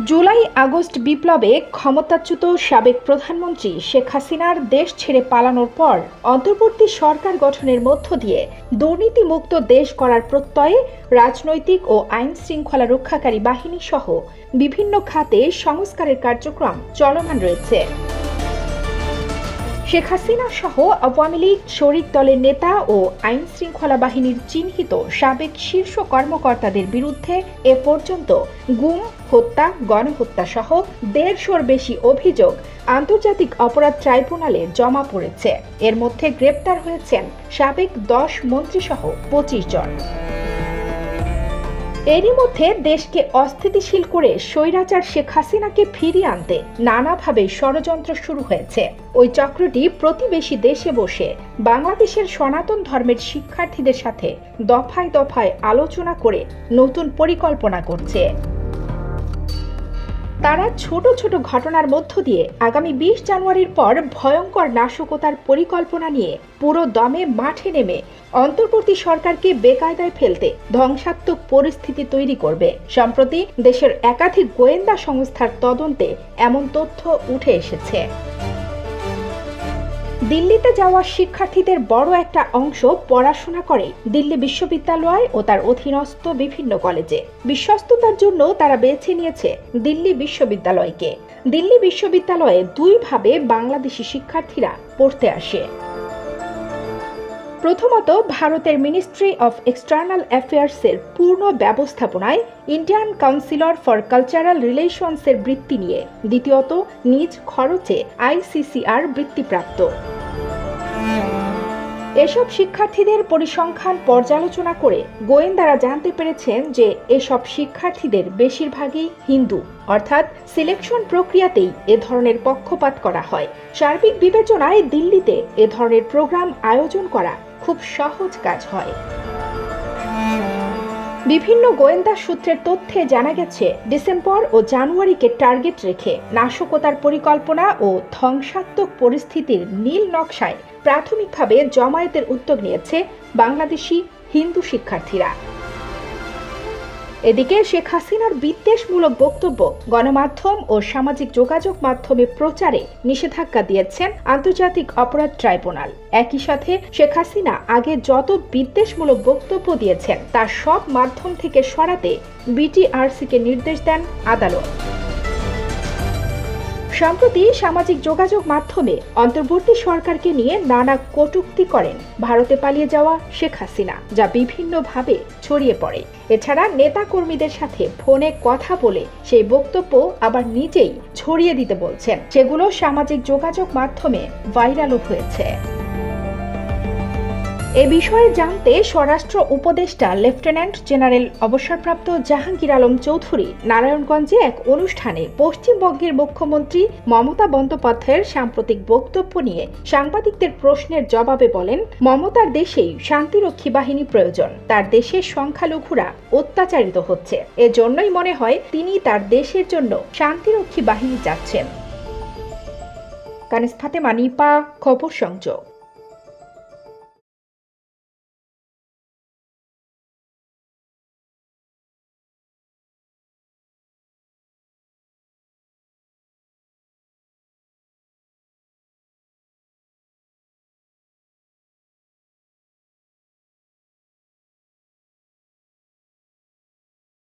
July August বিপ্লবে ক্ষমতাচ্যুত সাবেক প্রধানমন্ত্রী শেখ হাসিনার দেশ ছেড়ে পালানোর পর অন্তর্বর্তী সরকার গঠনের মধ্য দিয়ে দুর্নীতিমুক্ত দেশ গড়ার প্রত্যয়ে রাজনৈতিক ও আইন শৃঙ্খলা রক্ষাকারী বাহিনী সহ বিভিন্ন খাতে সংস্কারের কার্যক্রম চলমান রয়েছে। শেখ হাসিনা সহ আওয়ামী লীগ শরিক দলের নেতা ও আইন শৃঙ্খলা বাহিনীর চিহ্নিত সাবেক শীর্ষ কর্মকর্তাদের বিরুদ্ধে এ পর্যন্ত গুম, হত্যা, গণহত্যা সহ ১৫০'র বেশি অভিযোগ আন্তর্জাতিক অপরাধ ট্রাইব্যুনালে জমা পড়েছে। এর মধ্যে গ্রেপ্তার হয়েছেন সাবেক ১০ মন্ত্রীসহ ২৫ জন। এরই মধ্যে দেশকে অস্থিতিশীল করে স্বৈরাচার শেখ হাসিনাকে ফিরিয়ে আনতে নানাভাবে ষড়যন্ত্র শুরু হয়েছে। ওই চক্রটি প্রতিবেশী দেশে বসে বাংলাদেশের সনাতন ধর্মের শিক্ষার্থীদের সাথে দফায় দফায় আলোচনা করে নতুন পরিকল্পনা করছে। তারা ছোট ছোট ঘটনার মধ্য দিয়ে আগামী ২০ জানুয়ারির পর ভয়ঙ্কর নাশকতার পরিকল্পনা নিয়ে পুরো দমে মাঠে নেমে অন্তর্বর্তী সরকারকে বেকায়দায় ফেলতে ধ্বংসাত্মক পরিস্থিতি তৈরি করবে। সম্প্রতি দেশের একাধিক গোয়েন্দা সংস্থার তদন্তে এমন তথ্য উঠে এসেছে। দিল্লিতে যাওয়া শিক্ষার্থীদের বড় একটা অংশ পড়াশোনা করে দিল্লি বিশ্ববিদ্যালয় ও তার অধীনস্থ বিভিন্ন কলেজে। বিশ্বস্ততার জন্য তারা বেছে নিয়েছে দিল্লি বিশ্ববিদ্যালয়কে। দিল্লি বিশ্ববিদ্যালয়ে দুইভাবে বাংলাদেশি শিক্ষার্থীরা পড়তে আসে। প্রথমত, ভারতের মিনিস্ট্রি অফ এক্সটার্নাল অ্যাফেয়ার্সের পূর্ণ ব্যবস্থাপনায় ইন্ডিয়ান কাউন্সিলর ফর কালচারাল রিলেশনসের বৃত্তি নিয়ে। দ্বিতীয়ত, নিজ খরচে ICCR বৃত্তিপ্রাপ্ত। এসব শিক্ষার্থীদের পরিসংখ্যান পর্যালোচনা করে গোয়েন্দারা জানতে পেরেছেন যে এসব শিক্ষার্থীদের বেশিরভাগই হিন্দু, অর্থাৎ সিলেকশন প্রক্রিয়াতেই এ ধরনের পক্ষপাত করা হয়। সার্বিক বিবেচনায় দিল্লিতে এ ধরনের প্রোগ্রাম আয়োজন করা খুব সহজ কাজ হয়। বিভিন্ন গোয়েন্দা সূত্রের তথ্যে জানা গেছে, ডিসেম্বর ও জানুয়ারিকে টার্গেট রেখে নাশকতার পরিকল্পনা ও ধ্বংসাত্মক পরিস্থিতির নীল নকশায় প্রাথমিকভাবে জমায়েতের উদ্যোগ নিয়েছে বাংলাদেশি হিন্দু শিক্ষার্থীরা। এদিকে শেখ হাসিনার বিদ্বেষমূলক বক্তব্য গণমাধ্যম ও সামাজিক যোগাযোগ মাধ্যমে প্রচারে নিষেধাজ্ঞা দিয়েছেন আন্তর্জাতিক অপরাধ ট্রাইব্যুনাল। একই সাথে শেখ হাসিনা আগে যত বিদ্বেষমূলক বক্তব্য দিয়েছেন তার সব মাধ্যম থেকে সরাতে BTRC-কে নির্দেশ দেন আদালত। সম্প্রতি সামাজিক যোগাযোগ মাধ্যমে অন্তর্বর্তী সরকারকে নিয়ে নানা কটূক্তি করেন ভারতে পালিয়ে যাওয়া শেখ হাসিনা, যা বিভিন্নভাবে ছড়িয়ে পড়ে। এছাড়া নেতা কর্মীদের সাথে ফোনে কথা বলে সেই বক্তব্য আবার নিজেই ছড়িয়ে দিতে বলছেন। সেগুলো সামাজিক যোগাযোগ মাধ্যমে ভাইরালও হয়েছে। এ বিষয়ে জানতে স্বরাষ্ট্র উপদেষ্টা লেফটেন্যান্ট জেনারেল অবসরপ্রাপ্ত জাহাঙ্গীর আলম চৌধুরী নারায়ণগঞ্জে এক অনুষ্ঠানে পশ্চিমবঙ্গের মুখ্যমন্ত্রী মমতা বন্দ্যোপাধ্যায়ের সাম্প্রতিক বক্তব্য নিয়ে সাংবাদিকদের প্রশ্নের জবাবে বলেন, মমতার দেশেই শান্তিরক্ষী বাহিনী প্রয়োজন। তার দেশের সংখ্যালঘুরা অত্যাচারিত হচ্ছে, এজন্যই মনে হয় তিনি তার দেশের জন্য শান্তিরক্ষী বাহিনী চাচ্ছেন। কানিস ফাতেমা, নিপা, খবর সংযোগ।